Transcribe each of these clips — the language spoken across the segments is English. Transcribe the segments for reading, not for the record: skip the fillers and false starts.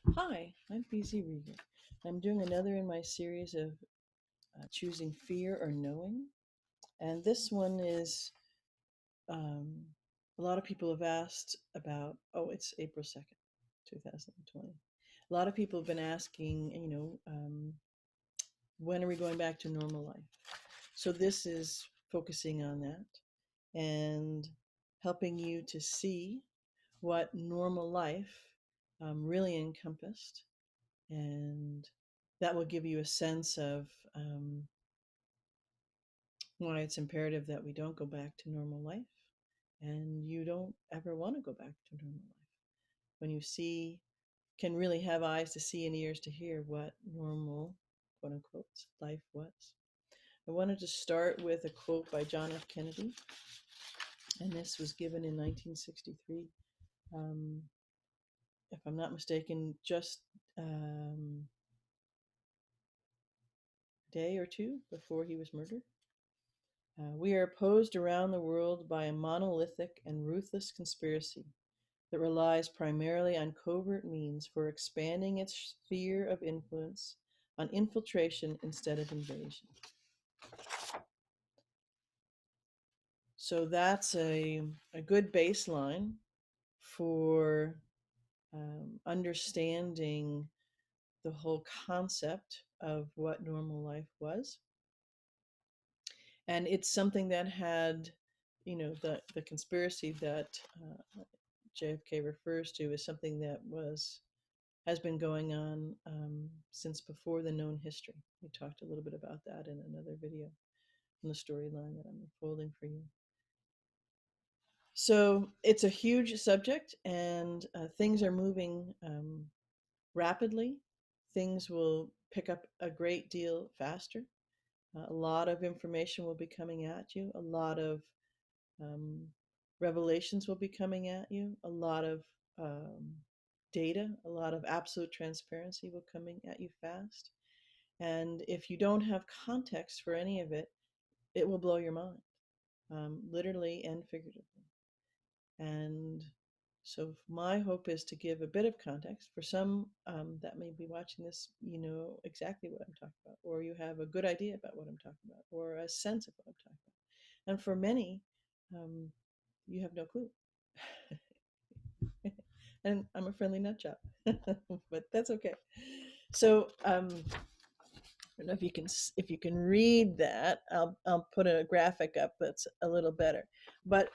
Hi, I'm BZ Rieger. I'm doing another in my series of choosing fear or knowing. And this one is um, a lot of people have asked about, it's April 2nd, 2020. A lot of people have been asking, when are we going back to normal life? So this is focusing on that and helping you to see what normal life really encompassed, and that will give you a sense of why it's imperative that we don't go back to normal life, and you don't ever want to go back to normal life. When you see, can really have eyes to see and ears to hear what normal, quote unquote, life was. I wanted to start with a quote by John F. Kennedy, and this was given in 1963. Um, if I'm not mistaken, just a day or two before he was murdered. We are opposed around the world by a monolithic and ruthless conspiracy that relies primarily on covert means for expanding its sphere of influence, on infiltration instead of invasion. So that's a good baseline for understanding the whole concept of what normal life was. And it's something that had, the conspiracy that JFK refers to is something that has been going on since before the known history. We talked a little bit about that in another video in the storyline that I'm unfolding for you. So it's a huge subject, and things are moving rapidly. Things will pick up a great deal faster. A lot of information will be coming at you. A lot of um, revelations will be coming at you. A lot of um, data, a lot of absolute transparency will coming at you fast. And if you don't have context for any of it, it will blow your mind, literally and figuratively. And so my hope is to give a bit of context. For some that may be watching this, you know exactly what I'm talking about, or you have a good idea about what I'm talking about, or a sense of what I'm talking about. And for many, um, you have no clue. And I'm a friendly nut job, but that's okay. So I don't know if you can read that. I'll put a graphic up that's a little better. But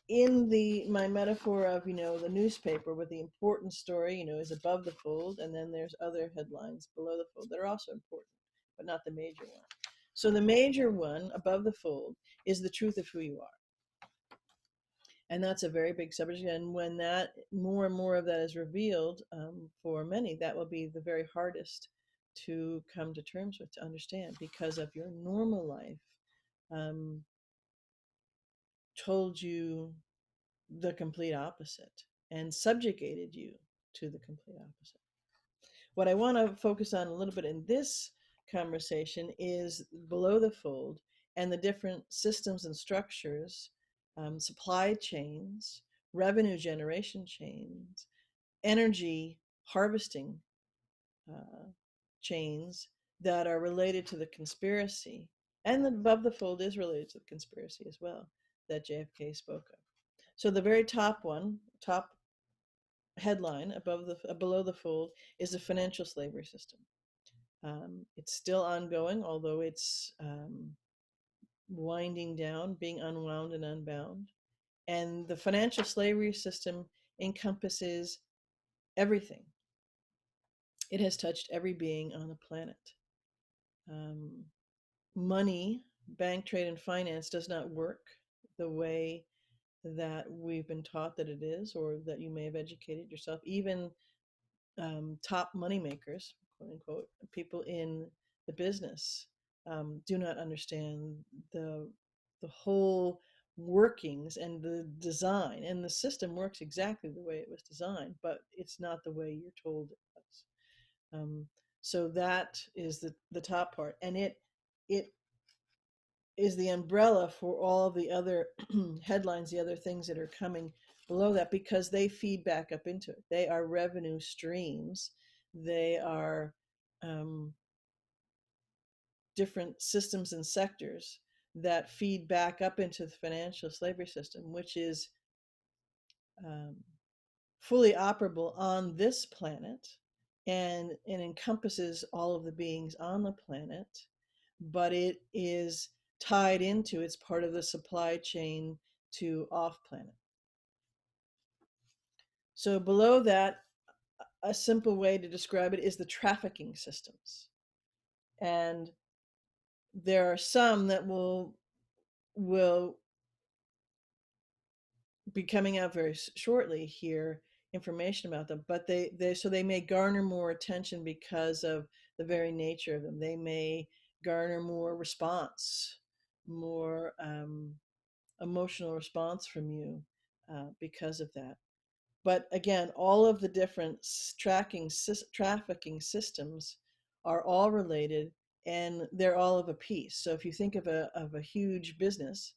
in the my metaphor of the newspaper, with the important story is above the fold, and then there's other headlines below the fold that are also important, but not the major one. So the major one above the fold is the truth of who you are. And that's a very big subject. And when that more and more of that is revealed, for many, that will be the very hardest to come to terms with, to understand, because of your normal life um, told you the complete opposite and subjugated you to the complete opposite. What I want to focus on a little bit in this conversation is below the fold and the different systems and structures, supply chains, revenue generation chains, energy harvesting uh, chains that are related to the conspiracy. And above the fold is related to the conspiracy as well, that JFK spoke of. So the very top headline below the fold, is the financial slavery system. It's still ongoing, although it's winding down, being unwound and unbound. And the financial slavery system encompasses everything. It has touched every being on the planet. Um, Money, bank, trade, and finance does not work the way that we've been taught that it is, or that you may have educated yourself. Even top money makers, quote unquote, people in the business, do not understand the whole workings and the design. And the system works exactly the way it was designed, but it's not the way you're told it does. So that is the top part, and it is the umbrella for all the other headlines, the other things that are coming below that, because they feed back up into it. They are revenue streams. They are um, different systems and sectors that feed back up into the financial slavery system, which is um, fully operable on this planet, and it encompasses all of the beings on the planet, but it is tied into, it's part of the supply chain to off planet. So below that, a simple way to describe it is the trafficking systems. And there are some that will be coming out very shortly here, information about them, but they may garner more attention because of the very nature of them. They may garner more response, more emotional response from you because of that. But again, all of the different trafficking systems are all related, and they're all of a piece. So if you think of a huge business,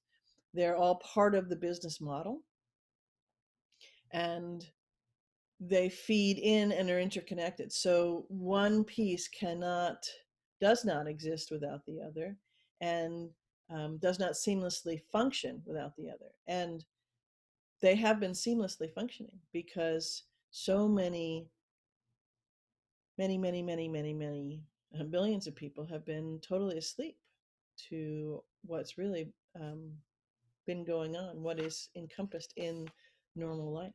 they're all part of the business model, and they feed in and are interconnected. So one piece does not exist without the other, and does not seamlessly function without the other. And they have been seamlessly functioning because so many billions of people have been totally asleep to what's really been going on, what is encompassed in normal life.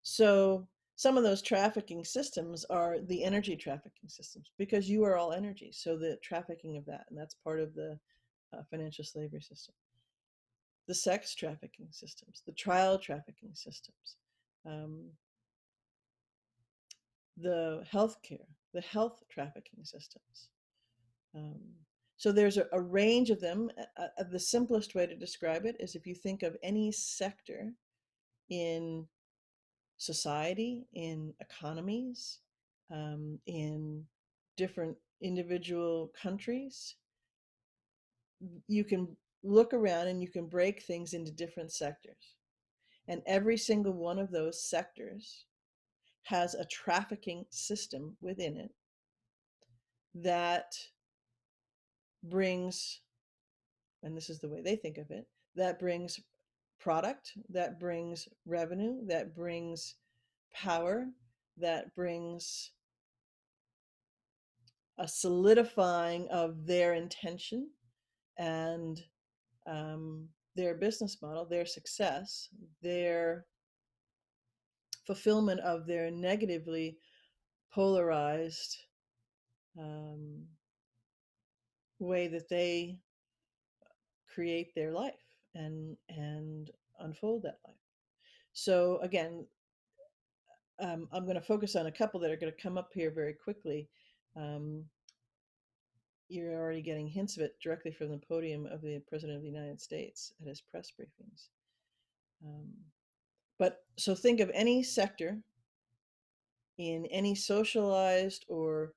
So some of those trafficking systems are the energy trafficking systems, because you are all energy. So the trafficking of that, and that's part of the financial slavery system. The sex trafficking systems, the child trafficking systems, um, the health trafficking systems. Um, so there's a range of them. The simplest way to describe it is if you think of any sector in society, in economies, in different individual countries, you can look around and you can break things into different sectors. And every single one of those sectors has a trafficking system within it that brings, and this is the way they think of it, that brings product, that brings revenue, that brings power, that brings a solidifying of their intention and their business model, their success, their fulfillment of their negatively polarized um, way that they create their life and unfold that life. So again, I'm going to focus on a couple that are going to come up here very quickly. Um, you're already getting hints of it directly from the podium of the President of the United States at his press briefings. But so think of any sector in any socialized or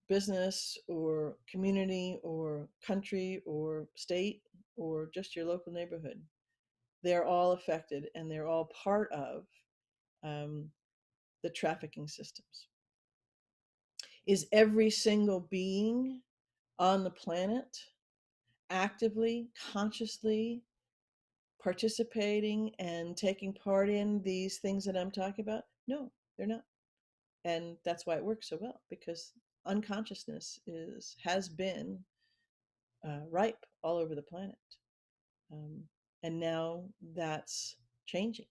business or community or country or state or just your local neighborhood. They're all affected, and they're all part of um, the trafficking systems. Is every single being on the planet actively, consciously participating and taking part in these things that I'm talking about? No, they're not. And that's why it works so well, because unconsciousness has been ripe all over the planet. Um, and now that's changing.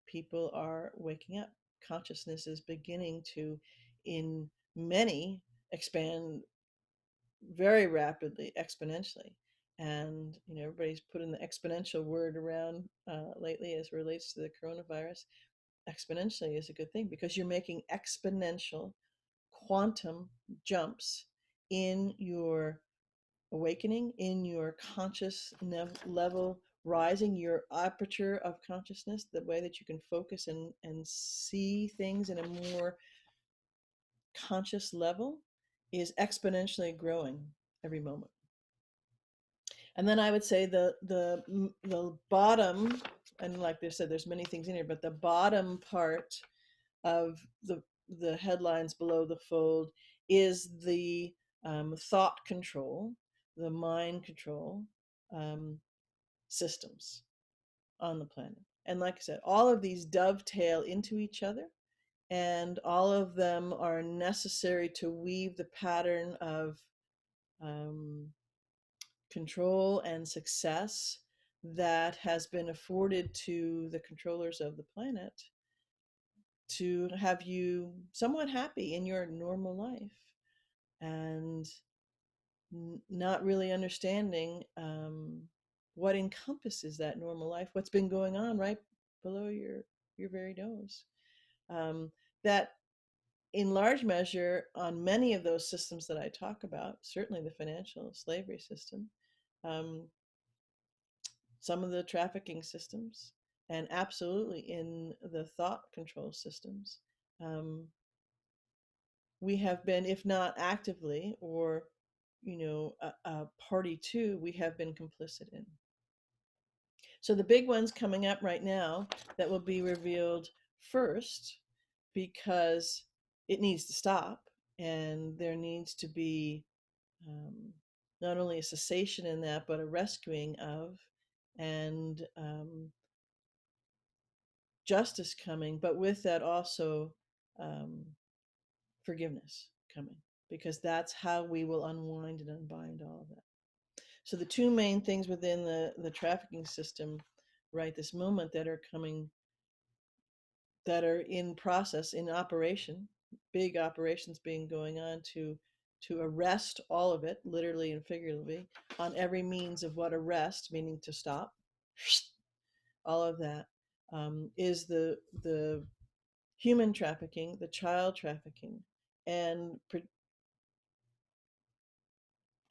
People are waking up. Consciousness is beginning to, in many, expand very rapidly, exponentially. And everybody's putting the exponential word around lately as it relates to the coronavirus. Exponentially is a good thing, because you're making exponential quantum jumps in your awakening, in your conscious level rising, your aperture of consciousness, the way that you can focus and see things in a more conscious level is exponentially growing every moment. And then I would say the bottom and like they said, there's many things in here, but the bottom part of the headlines below the fold is the thought control, the mind control um, systems on the planet. And like I said, all of these dovetail into each other, and all of them are necessary to weave the pattern of um, control and success that has been afforded to the controllers of the planet to have you somewhat happy in your normal life, and not really understanding what encompasses that normal life, what's been going on right below your very nose. That in large measure, on many of those systems that I talk about, certainly the financial slavery system, um, some of the trafficking systems, and absolutely in the thought control systems, um, we have been, if not actively or a party to, we have been complicit in. So the big ones coming up right now that will be revealed first, because it needs to stop, and there needs to be not only a cessation in that, but a rescuing of, and justice coming, but with that also um, forgiveness coming, because that's how we will unwind and unbind all of that. So the two main things within the trafficking system right this moment that are coming, that are in process, in operation, big operations being going on to arrest all of it, literally and figuratively, on every means of what arrest, meaning to stop, all of that, is the human trafficking, the child trafficking, and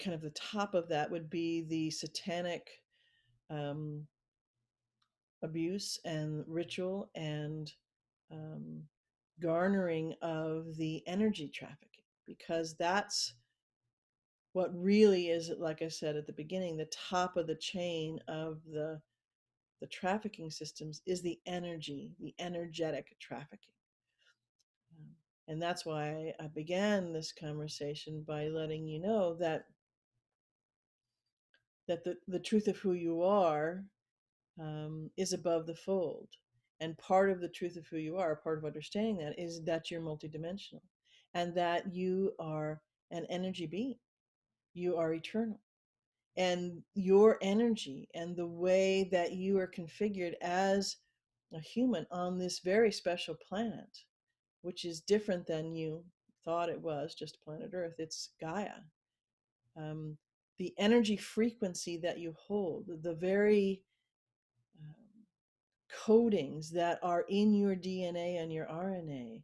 kind of the top of that would be the satanic um, abuse and ritual and um, garnering of the energy trafficking, because that's what really is, like I said at the beginning, the top of the chain of the trafficking systems is the energy, the energetic trafficking. Um, and that's why I began this conversation by letting you know that the truth of who you are is above the fold. And part of the truth of who you are, part of understanding that, is that you're multidimensional, and that you are an energy being. You are eternal. And your energy and the way that you are configured as a human on this very special planet, which is different than you thought it was, just planet Earth, it's Gaia. Um, the energy frequency that you hold, the very um, codings that are in your DNA and your RNA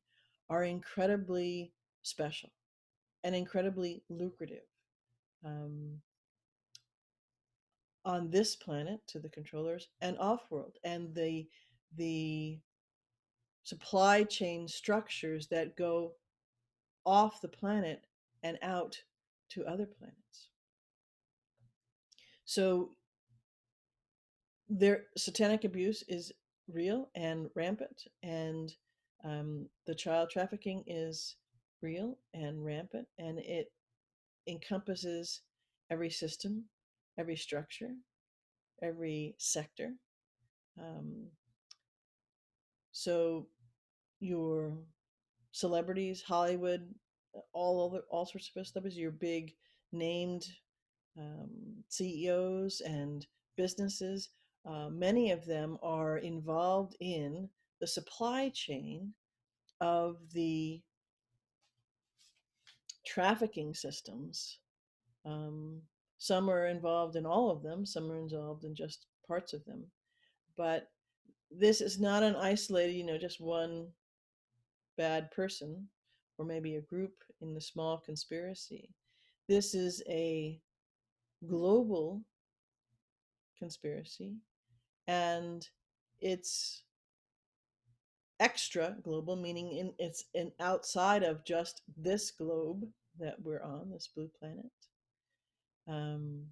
are incredibly special and incredibly lucrative on this planet to the controllers, and off-world, and the supply chain structures that go off the planet and out to other planets. So their satanic abuse is real and rampant, and the child trafficking is real and rampant, and it encompasses every system, every structure, every sector. Um, so your celebrities, Hollywood, all sorts of stuff, is your big named CEOs and businesses. Many of them are involved in the supply chain of the trafficking systems. Um, some are involved in all of them, some are involved in just parts of them. But this is not an isolated, just one bad person or maybe a group in the small conspiracy. This is a global conspiracy, and it's extra global, meaning it's outside of just this globe that we're on, this blue planet. Um,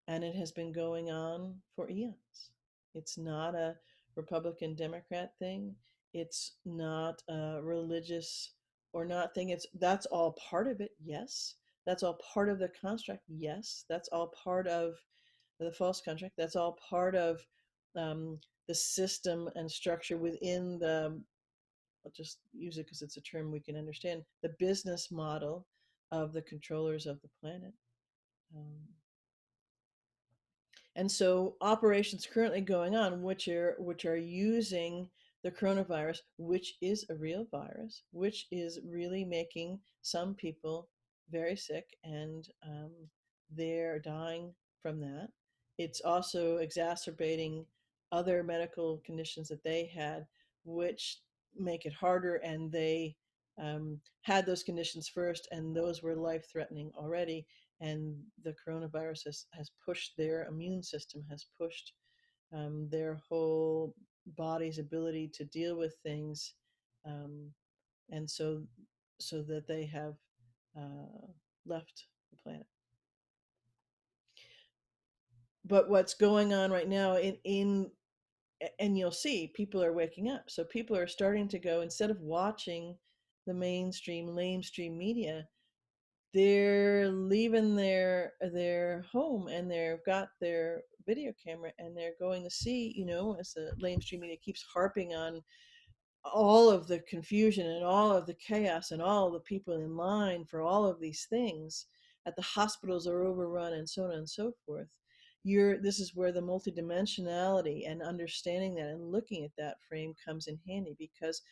and it has been going on for eons. It's not a Republican Democrat thing. It's not a religious or not thing. That's all part of it, yes. That's all part of the construct, yes. That's all part of the false contract. That's all part of um, the system and structure within the, I'll just use it because it's a term we can understand, the business model of the controllers of the planet. Um, and so operations currently going on, which are using the coronavirus, which is a real virus, which is really making some people very sick, and they're dying from that. It's also exacerbating other medical conditions that they had, which make it harder, and they had those conditions first, and those were life threatening already, and the coronavirus has pushed their immune system, has pushed their whole body's ability to deal with things, um, and so that they have uh, left the planet. But what's going on right now in and you'll see people are waking up. So people are starting to go, instead of watching the lamestream media, they're leaving their home, and they've got their video camera, and they're going to see, as the lamestream media keeps harping on all of the confusion and all of the chaos and all of the people in line for all of these things, at the hospitals are overrun and so on and so forth. This is where the multidimensionality and understanding that and looking at that frame comes in handy, because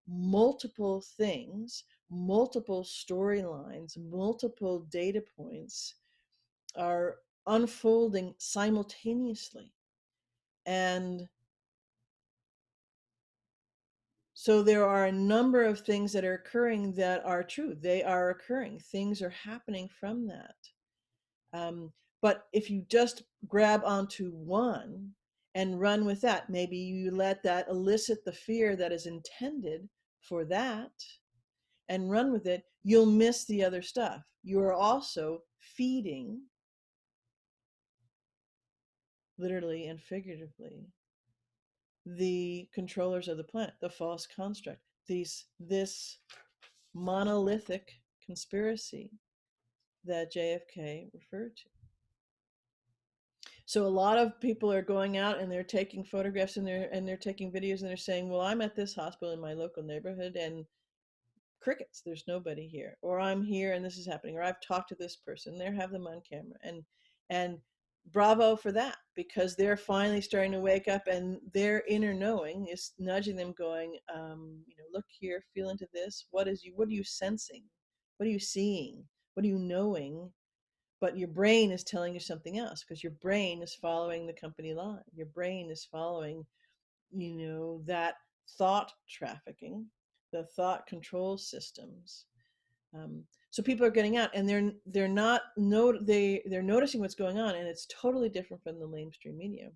multiple things, multiple storylines, multiple data points are unfolding simultaneously. And so there are a number of things that are occurring that are true. They are occurring. Things are happening from that. Um, but if you just grab onto one and run with that, maybe you let that elicit the fear that is intended for that and run with it, you'll miss the other stuff. You are also feeding, literally and figuratively, the controllers of the planet, the false construct, this monolithic conspiracy that JFK referred to. So a lot of people are going out and they're taking photographs, and they're taking videos, and they're saying, "Well, I'm at this hospital in my local neighborhood, and crickets, there's nobody here," or "I'm here and this is happening," or "I've talked to this person," they have them on camera, and bravo for that, because they're finally starting to wake up, and their inner knowing is nudging them, going, look here, feel into this. What are you sensing? What are you seeing? What are you knowing? But your brain is telling you something else, because your brain is following the company line. Your brain is following, that thought trafficking, the thought control systems. So people are getting out, and they're not they're noticing what's going on, and it's totally different from the lamestream media.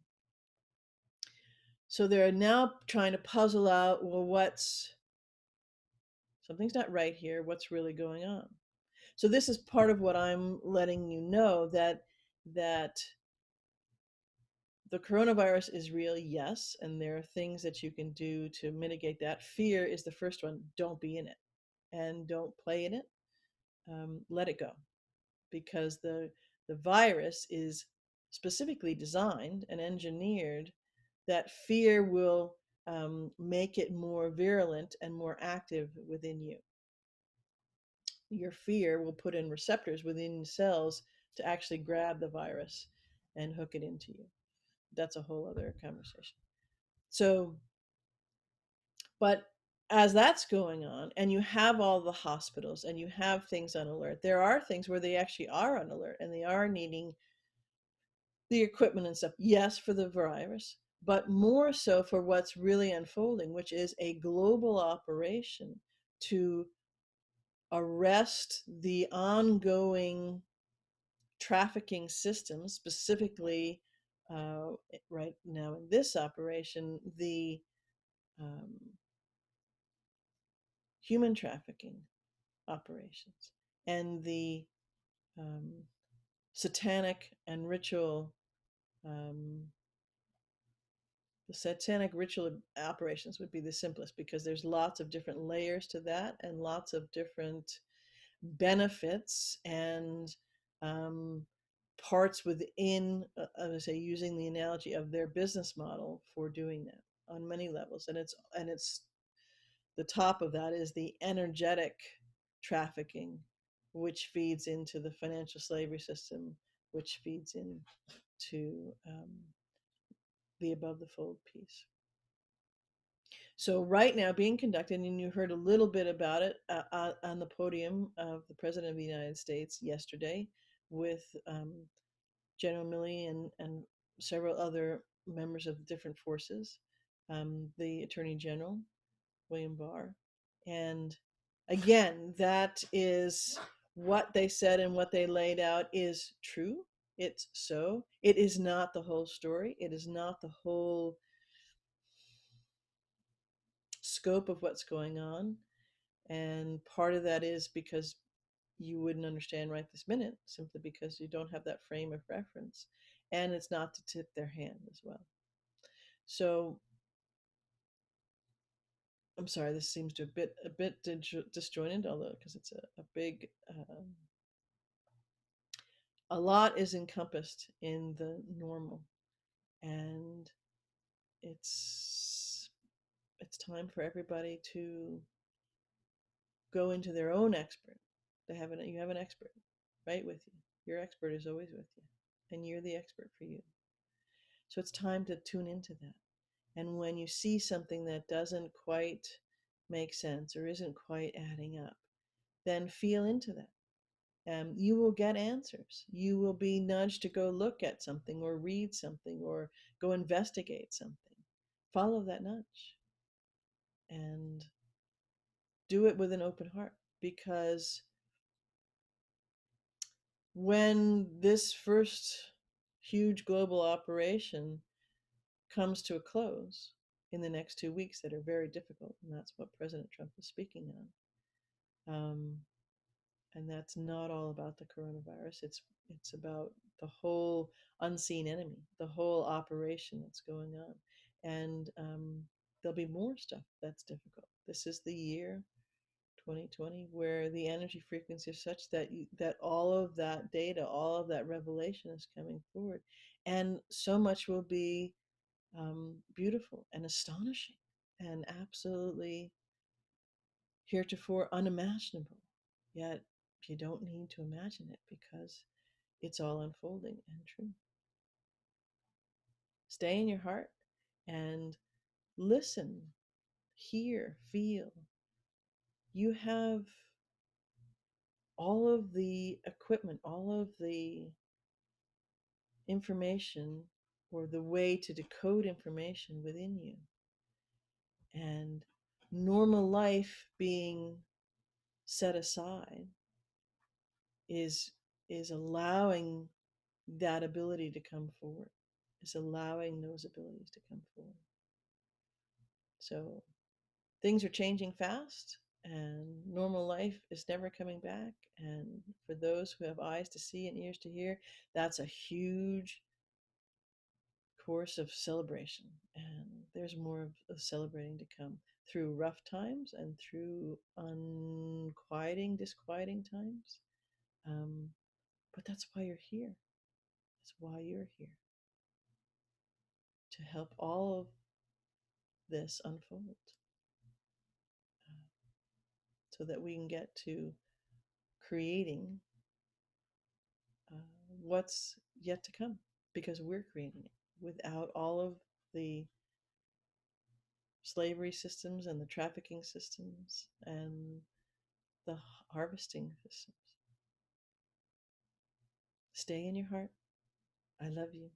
So they're now trying to puzzle out, well, something's not right here. What's really going on? So this is part of what I'm letting you know, that the coronavirus is real, yes, and there are things that you can do to mitigate that. Fear is the first one. Don't be in it, and don't play in it. Let it go, because the virus is specifically designed and engineered that fear will make it more virulent and more active within you. Your fear will put in receptors within cells to actually grab the virus and hook it into you. That's a whole other conversation. So, but as that's going on, and you have all the hospitals and you have things on alert, there are things where they actually are on alert, and they are needing the equipment and stuff. Yes, for the virus, but more so for what's really unfolding, which is a global operation to arrest the ongoing trafficking systems, specifically right now in this operation, the um, human trafficking operations, and the um, satanic and ritual um, The satanic ritual operations would be the simplest because there's lots of different layers to that and lots of different benefits and um, parts within, I would say, using the analogy of their business model for doing that on many levels. And it's the top of that is the energetic trafficking, which feeds into the financial slavery system, which feeds into the above the fold piece. So right now being conducted, and you heard a little bit about it on the podium of the President of the United States yesterday with General Milley and several other members of the different forces, the Attorney General, William Barr. And again, that is what they said and what they laid out is true. It's so. It is not the whole story. It is not the whole scope of what's going on. And part of that is because you wouldn't understand right this minute, simply because you don't have that frame of reference. And it's not to tip their hand as well. So I'm sorry, this seems to a bit disjointed, although because it's a big a lot is encompassed in the normal, and it's it's time for everybody to go into their own expert. You have an expert right with you. Your expert is always with you, and you're the expert for you. So it's time to tune into that. And when you see something that doesn't quite make sense or isn't quite adding up, then feel into that. You will get answers. You will be nudged to go look at something or read something or go investigate something. Follow that nudge and do it with an open heart, because when this first huge global operation comes to a close in the next 2 weeks that are very difficult, and that's what President Trump is speaking on. And that's not all about the coronavirus. It's about the whole unseen enemy, the whole operation that's going on, and there'll be more stuff that's difficult. This is the year 2020 where the energy frequency is such that that all of that data, all of that revelation is coming forward, and so much will be beautiful and astonishing and absolutely heretofore unimaginable. Yet you don't need to imagine it because it's all unfolding and true. Stay in your heart and listen, hear, feel. You have all of the equipment, all of the information, or the way to decode information within you. And normal life being set aside is allowing that ability to come forward, is allowing those abilities to come forward. So things are changing fast, and normal life is never coming back. And for those who have eyes to see and ears to hear, that's a huge course of celebration. And there's more of celebrating to come through rough times and through unquieting, disquieting times. But that's why you're here. That's why you're here, to help all of this unfold, so that we can get to creating uh, what's yet to come, because we're creating it without all of the slavery systems and the trafficking systems and the harvesting systems. Stay in your heart. I love you.